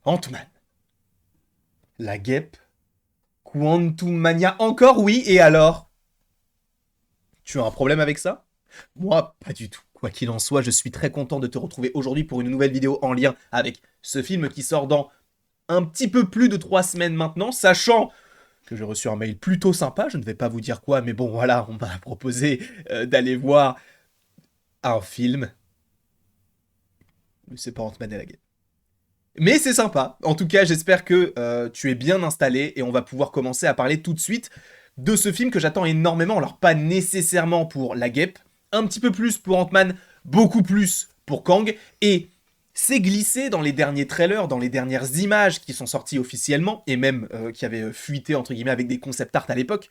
Ant-Man, la guêpe, Quantum Mania encore, oui, et alors? Tu as un problème avec ça? Moi, pas du tout. Quoi qu'il en soit, je suis très content de te retrouver aujourd'hui pour une nouvelle vidéo en lien avec ce film qui sort dans un petit peu plus de 3 semaines maintenant, sachant que j'ai reçu un mail plutôt sympa, je ne vais pas vous dire quoi, mais bon voilà, on m'a proposé d'aller voir un film, mais c'est pas Ant-Man et la guêpe. Mais c'est sympa. En tout cas, j'espère que tu es bien installé et on va pouvoir commencer à parler tout de suite de ce film que j'attends énormément. Alors, pas nécessairement pour La Guêpe, un petit peu plus pour Ant-Man, beaucoup plus pour Kang. Et c'est glissé dans les derniers trailers, dans les dernières images qui sont sorties officiellement et même qui avaient fuité entre guillemets avec des concept art à l'époque.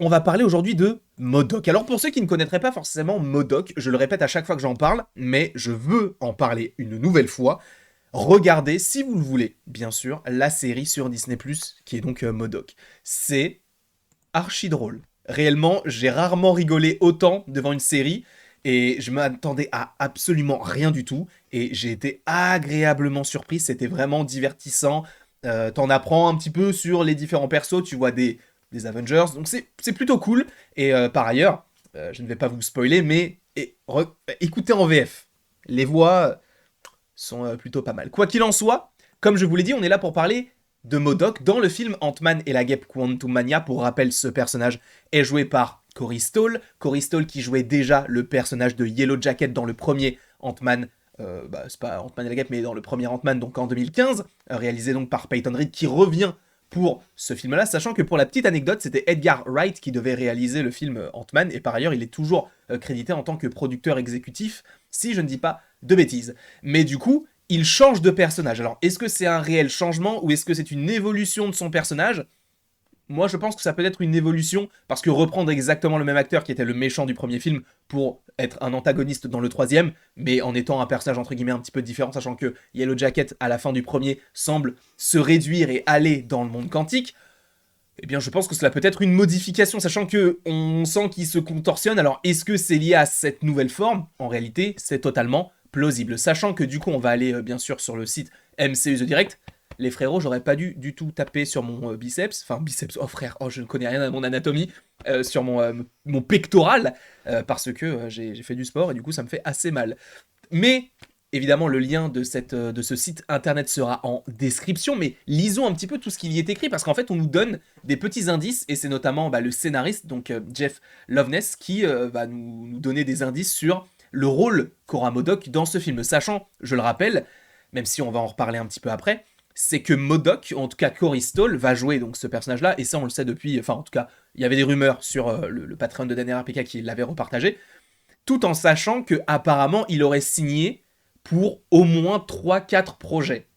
On va parler aujourd'hui de MODOK. Alors pour ceux qui ne connaîtraient pas forcément MODOK, je le répète à chaque fois que j'en parle, mais je veux en parler une nouvelle fois. Regardez, si vous le voulez, bien sûr, la série sur Disney+, qui est donc MODOK. C'est archi drôle. Réellement, j'ai rarement rigolé autant devant une série, et je m'attendais à absolument rien du tout, et j'ai été agréablement surpris, c'était vraiment divertissant. T'en apprends un petit peu sur les différents persos, tu vois des Avengers, donc c'est plutôt cool. Et par ailleurs, je ne vais pas vous spoiler, mais écoutez en VF. Les voix sont plutôt pas mal. Quoi qu'il en soit, comme je vous l'ai dit, on est là pour parler de MODOK dans le film Ant-Man et la guêpe Quantum Mania. Pour rappel, ce personnage est joué par Corey Stoll. Corey Stoll qui jouait déjà le personnage de Yellow Jacket dans le premier Ant-Man. C'est pas Ant-Man et la guêpe, mais dans le premier Ant-Man, donc en 2015, réalisé donc par Peyton Reed, qui revient pour ce film-là, sachant que pour la petite anecdote, c'était Edgar Wright qui devait réaliser le film Ant-Man, et par ailleurs, il est toujours crédité en tant que producteur exécutif, si je ne dis pas de bêtises. Mais du coup, il change de personnage. Alors, est-ce que c'est un réel changement, ou est-ce que c'est une évolution de son personnage? Moi, je pense que ça peut être une évolution, parce que reprendre exactement le même acteur qui était le méchant du premier film pour être un antagoniste dans le troisième, mais en étant un personnage entre guillemets un petit peu différent, sachant que Yellow Jacket, à la fin du premier, semble se réduire et aller dans le monde quantique, eh bien, je pense que cela peut être une modification, sachant que on sent qu'il se contorsionne. Alors, est-ce que c'est lié à cette nouvelle forme? En réalité, c'est totalement plausible. Sachant que du coup, on va aller bien sûr sur le site MCU The Direct. Les frérots, j'aurais pas dû du tout taper sur mon biceps, enfin biceps, oh frère, oh je ne connais rien à mon anatomie, sur mon pectoral, parce que j'ai fait du sport et du coup ça me fait assez mal. Mais évidemment, le lien de ce site internet sera en description, mais lisons un petit peu tout ce qu'il y est écrit, parce qu'en fait, on nous donne des petits indices, et c'est notamment le scénariste, donc Jeff Loveness, qui va nous donner des indices sur le rôle qu'aura MODOK dans ce film. Sachant, je le rappelle, même si on va en reparler un petit peu après, c'est que MODOK, en tout cas Corey Stoll, va jouer donc ce personnage-là, et ça on le sait depuis, enfin en tout cas, il y avait des rumeurs sur le Patreon de Daniel RPK qui l'avait repartagé, tout en sachant que apparemment il aurait signé pour au moins 3-4 projets.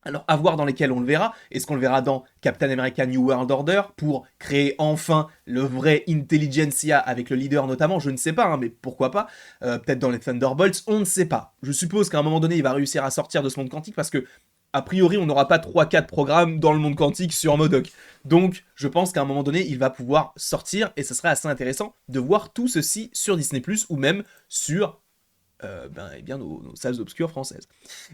Alors, à voir dans lesquels on le verra. Est-ce qu'on le verra dans Captain America New World Order pour créer enfin le vrai Intelligentsia avec le leader notamment? Je ne sais pas, hein, mais pourquoi pas. Peut-être dans les Thunderbolts, on ne sait pas. Je suppose qu'à un moment donné, il va réussir à sortir de ce monde quantique parce que, a priori, on n'aura pas 3-4 programmes dans le monde quantique sur MODOK. Donc, je pense qu'à un moment donné, il va pouvoir sortir et ce serait assez intéressant de voir tout ceci sur Disney+, ou même sur eh bien, nos salles obscures françaises.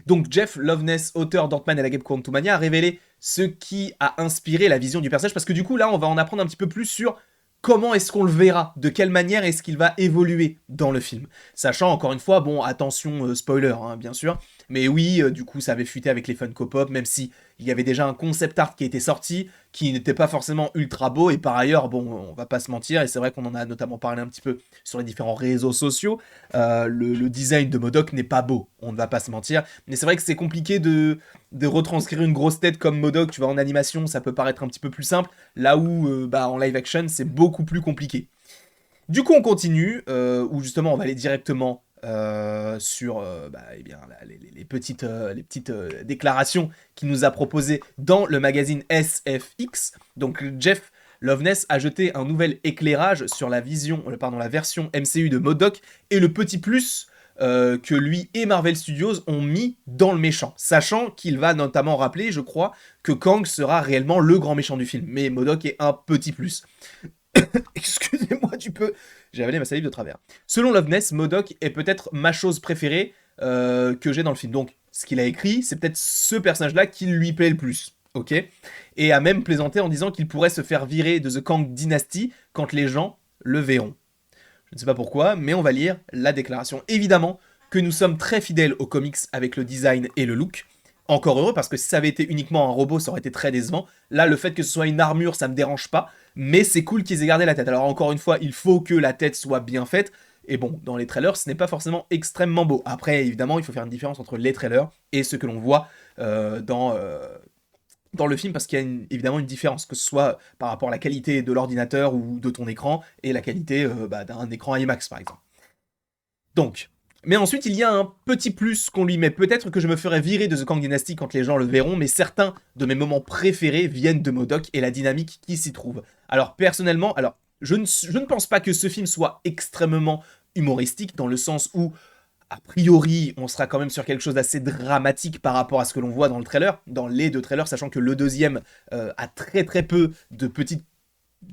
Donc Jeff Loveness, auteur d'Ant-Man et la guêpe Quantumania, a révélé ce qui a inspiré la vision du personnage, parce que du coup là on va en apprendre un petit peu plus sur comment est-ce qu'on le verra, de quelle manière est-ce qu'il va évoluer dans le film. Sachant encore une fois, bon attention spoiler hein, bien sûr, mais oui du coup ça avait fuité avec les Funko Pop, même si il y avait déjà un concept art qui était sorti, qui n'était pas forcément ultra beau, et par ailleurs, bon, on va pas se mentir, et c'est vrai qu'on en a notamment parlé un petit peu sur les différents réseaux sociaux, le design de MODOK n'est pas beau, on ne va pas se mentir, mais c'est vrai que c'est compliqué de retranscrire une grosse tête comme MODOK, tu vois, en animation, ça peut paraître un petit peu plus simple, là où, en live action, c'est beaucoup plus compliqué. Du coup, on continue, où justement, on va aller directement sur eh bien, les petites déclarations qu'il nous a proposées dans le magazine SFX. Donc Jeff Loveness a jeté un nouvel éclairage sur la version MCU de MODOK et le petit plus que lui et Marvel Studios ont mis dans le méchant, sachant qu'il va notamment rappeler, je crois, que Kang sera réellement le grand méchant du film, mais MODOK est un petit plus. Excusez-moi du peu, j'ai avalé ma salive de travers. Selon Loveness, MODOK est peut-être ma chose préférée que j'ai dans le film. Donc, ce qu'il a écrit, c'est peut-être ce personnage-là qui lui plaît le plus. Ok. Et a même plaisanté en disant qu'il pourrait se faire virer de The Kang Dynasty quand les gens le verront. Je ne sais pas pourquoi, mais on va lire la déclaration. Évidemment que nous sommes très fidèles aux comics avec le design et le look. Encore heureux, parce que si ça avait été uniquement un robot, ça aurait été très décevant. Là, le fait que ce soit une armure, ça me dérange pas, mais c'est cool qu'ils aient gardé la tête. Alors encore une fois, il faut que la tête soit bien faite, et bon, dans les trailers, ce n'est pas forcément extrêmement beau. Après, évidemment, il faut faire une différence entre les trailers et ce que l'on voit dans le film, parce qu'il y a évidemment une différence, que ce soit par rapport à la qualité de l'ordinateur ou de ton écran, et la qualité d'un écran IMAX, par exemple. Donc, mais ensuite, il y a un petit plus qu'on lui met. Peut-être que je me ferai virer de The Kang Dynasty quand les gens le verront, mais certains de mes moments préférés viennent de MODOK et la dynamique qui s'y trouve. Alors, personnellement, je ne pense pas que ce film soit extrêmement humoristique, dans le sens où, a priori, on sera quand même sur quelque chose d'assez dramatique par rapport à ce que l'on voit dans le trailer, dans les deux trailers, sachant que le deuxième a très très peu de petites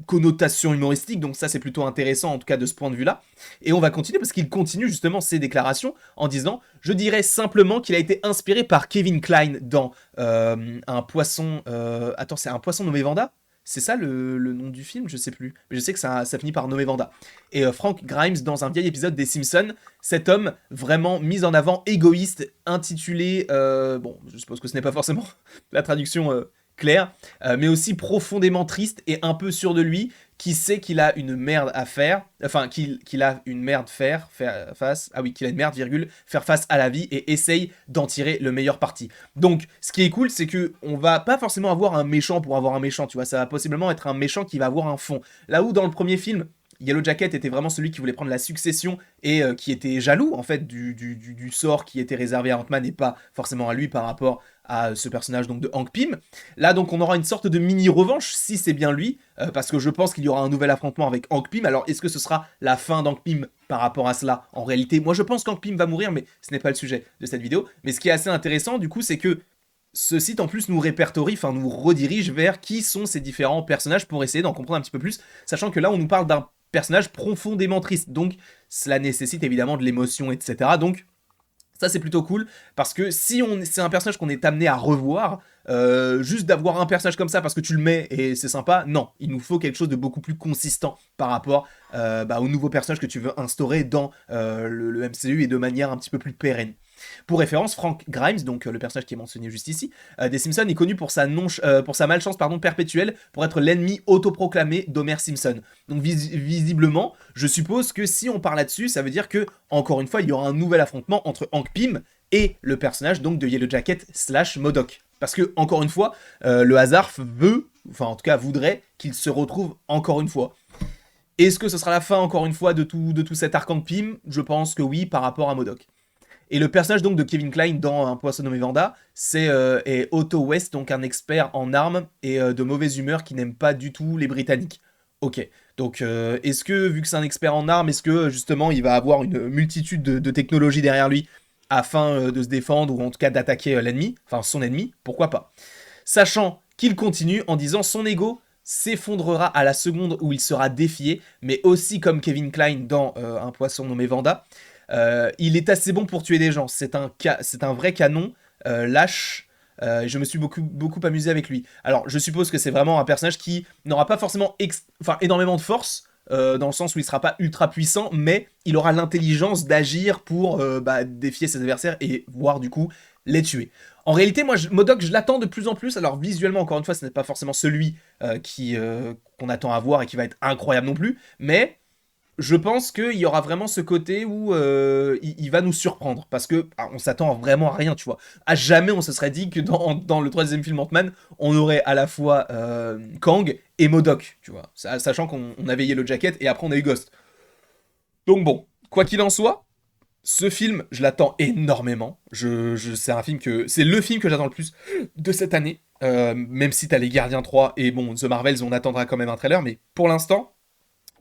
connotation humoristique, donc ça c'est plutôt intéressant en tout cas de ce point de vue-là. Et on va continuer parce qu'il continue justement ses déclarations en disant « Je dirais simplement qu'il a été inspiré par Kevin Kline dans un poisson... attends, c'est un poisson nommé Vanda ? C'est ça le nom du film? Je sais plus. Mais je sais que ça finit par nommer Vanda. Et Frank Grimes dans un vieil épisode des Simpsons, cet homme vraiment mis en avant, égoïste, intitulé... bon, je suppose que ce n'est pas forcément la traduction... clair, mais aussi profondément triste et un peu sûr de lui, qui sait qu'il a une merde à faire, enfin qu'il a une merde faire face, ah oui, qu'il a une merde, virgule, faire face à la vie et essaye d'en tirer le meilleur parti. Donc, ce qui est cool, c'est que on va pas forcément avoir un méchant pour avoir un méchant, tu vois, ça va possiblement être un méchant qui va avoir un fond. Là où dans le premier film, Yellow Jacket était vraiment celui qui voulait prendre la succession et qui était jaloux en fait du sort qui était réservé à Ant-Man et pas forcément à lui par rapport à ce personnage donc de Hank Pym. Là donc on aura une sorte de mini revanche si c'est bien lui, parce que je pense qu'il y aura un nouvel affrontement avec Hank Pym. Alors est-ce que ce sera la fin d'Hank Pym par rapport à cela? En réalité, moi je pense qu'Hank Pym va mourir, mais ce n'est pas le sujet de cette vidéo. Mais ce qui est assez intéressant du coup, c'est que ce site en plus nous répertorie, enfin nous redirige vers qui sont ces différents personnages pour essayer d'en comprendre un petit peu plus, sachant que là on nous parle d'un personnage profondément triste, donc cela nécessite évidemment de l'émotion, etc. Donc ça c'est plutôt cool, parce que si c'est un personnage qu'on est amené à revoir, juste d'avoir un personnage comme ça parce que tu le mets et c'est sympa, non, il nous faut quelque chose de beaucoup plus consistant par rapport au nouveau personnage que tu veux instaurer dans le MCU et de manière un petit peu plus pérenne. Pour référence, Frank Grimes, donc le personnage qui est mentionné juste ici, des Simpsons est connu pour sa malchance perpétuelle, pour être l'ennemi autoproclamé d'Homer Simpson. Donc visiblement, je suppose que si on parle là-dessus, ça veut dire que, encore une fois, il y aura un nouvel affrontement entre Hank Pym et le personnage donc de Yellow Jacket / MODOK. Parce que, encore une fois, le hasard veut, enfin en tout cas voudrait, qu'il se retrouve encore une fois. Est-ce que ce sera la fin, encore une fois, de tout cet arc Hank Pym? Je pense que oui, par rapport à MODOK. Et le personnage donc de Kevin Kline dans Un poisson nommé Vanda, c'est Otto West, donc un expert en armes et de mauvaise humeur qui n'aime pas du tout les Britanniques. Ok, donc est-ce que, vu que c'est un expert en armes, est-ce que justement il va avoir une multitude de technologies derrière lui afin de se défendre ou en tout cas d'attaquer l'ennemi, enfin son ennemi, pourquoi pas. Sachant qu'il continue en disant son ego s'effondrera à la seconde où il sera défié, mais aussi comme Kevin Kline dans Un poisson nommé Vanda, il est assez bon pour tuer des gens, c'est un vrai canon, lâche, je me suis beaucoup amusé avec lui. Alors je suppose que c'est vraiment un personnage qui n'aura pas forcément énormément de force, dans le sens où il sera pas ultra puissant, mais il aura l'intelligence d'agir pour défier ses adversaires et voir du coup les tuer. En réalité, moi, MODOK, je l'attends de plus en plus. Alors visuellement, encore une fois, ce n'est pas forcément celui qu'on attend à voir et qui va être incroyable non plus, mais je pense qu'il y aura vraiment ce côté où il va nous surprendre, parce que on s'attend vraiment à rien, tu vois. À jamais on se serait dit que dans le troisième film Ant-Man, on aurait à la fois Kang et MODOK, tu vois. Sachant qu'on avait Yellow Jacket et après on a eu Ghost. Donc bon, quoi qu'il en soit, ce film, je l'attends énormément. C'est un film c'est le film que j'attends le plus de cette année. Même si t'as les Gardiens 3 et bon, The Marvels, on attendra quand même un trailer, mais pour l'instant,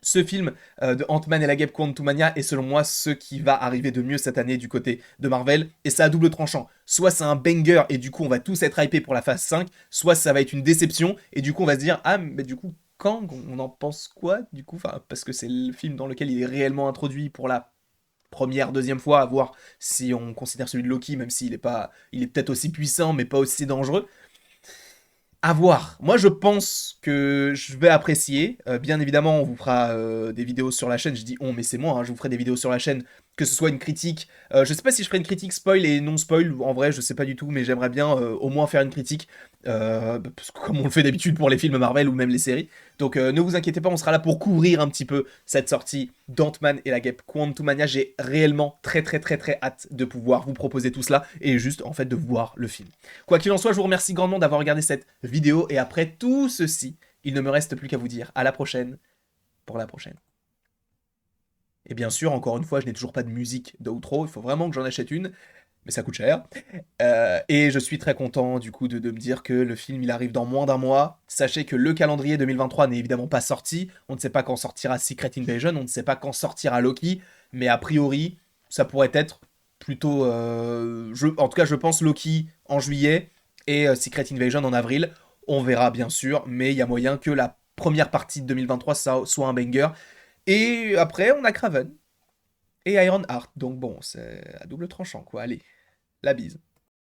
ce film de Ant-Man et la Guêpe Quantumania est selon moi ce qui va arriver de mieux cette année du côté de Marvel, et c'est à double tranchant. Soit c'est un banger et du coup on va tous être hypés pour la phase 5, soit ça va être une déception et du coup on va se dire ah mais du coup Kang, on en pense quoi du coup, enfin parce que c'est le film dans lequel il est réellement introduit pour la première, deuxième fois, à voir si on considère celui de Loki, même s'il est pas, il est peut-être aussi puissant, mais pas aussi dangereux. À voir. Moi, je pense que je vais apprécier. Bien évidemment, on vous fera des vidéos sur la chaîne. Je dis on, mais c'est moi. Hein, je vous ferai des vidéos sur la chaîne, que ce soit une critique. Je sais pas si je ferai une critique spoil et non spoil. En vrai, je sais pas du tout, mais j'aimerais bien au moins faire une critique, parce que comme on le fait d'habitude pour les films Marvel ou même les séries. Donc, ne vous inquiétez pas, on sera là pour couvrir un petit peu cette sortie d'Ant-Man et la Guêpe Quantumania. J'ai réellement très très très très hâte de pouvoir vous proposer tout cela et juste en fait de voir le film. Quoi qu'il en soit, je vous remercie grandement d'avoir regardé cette vidéo et après tout ceci, il ne me reste plus qu'à vous dire à la prochaine pour la prochaine. Et bien sûr, encore une fois, je n'ai toujours pas de musique d'outro, il faut vraiment que j'en achète une, mais ça coûte cher. Et je suis très content du coup de me dire que le film il arrive dans moins d'un mois. Sachez que le calendrier 2023 n'est évidemment pas sorti, on ne sait pas quand sortira Secret Invasion, on ne sait pas quand sortira Loki, mais a priori, ça pourrait être plutôt... en tout cas, je pense Loki en juillet et Secret Invasion en avril. On verra bien sûr, mais il y a moyen que la première partie de 2023 soit un banger. Et après, on a Kraven et Ironheart. Donc bon, c'est à double tranchant, quoi. Allez, la bise.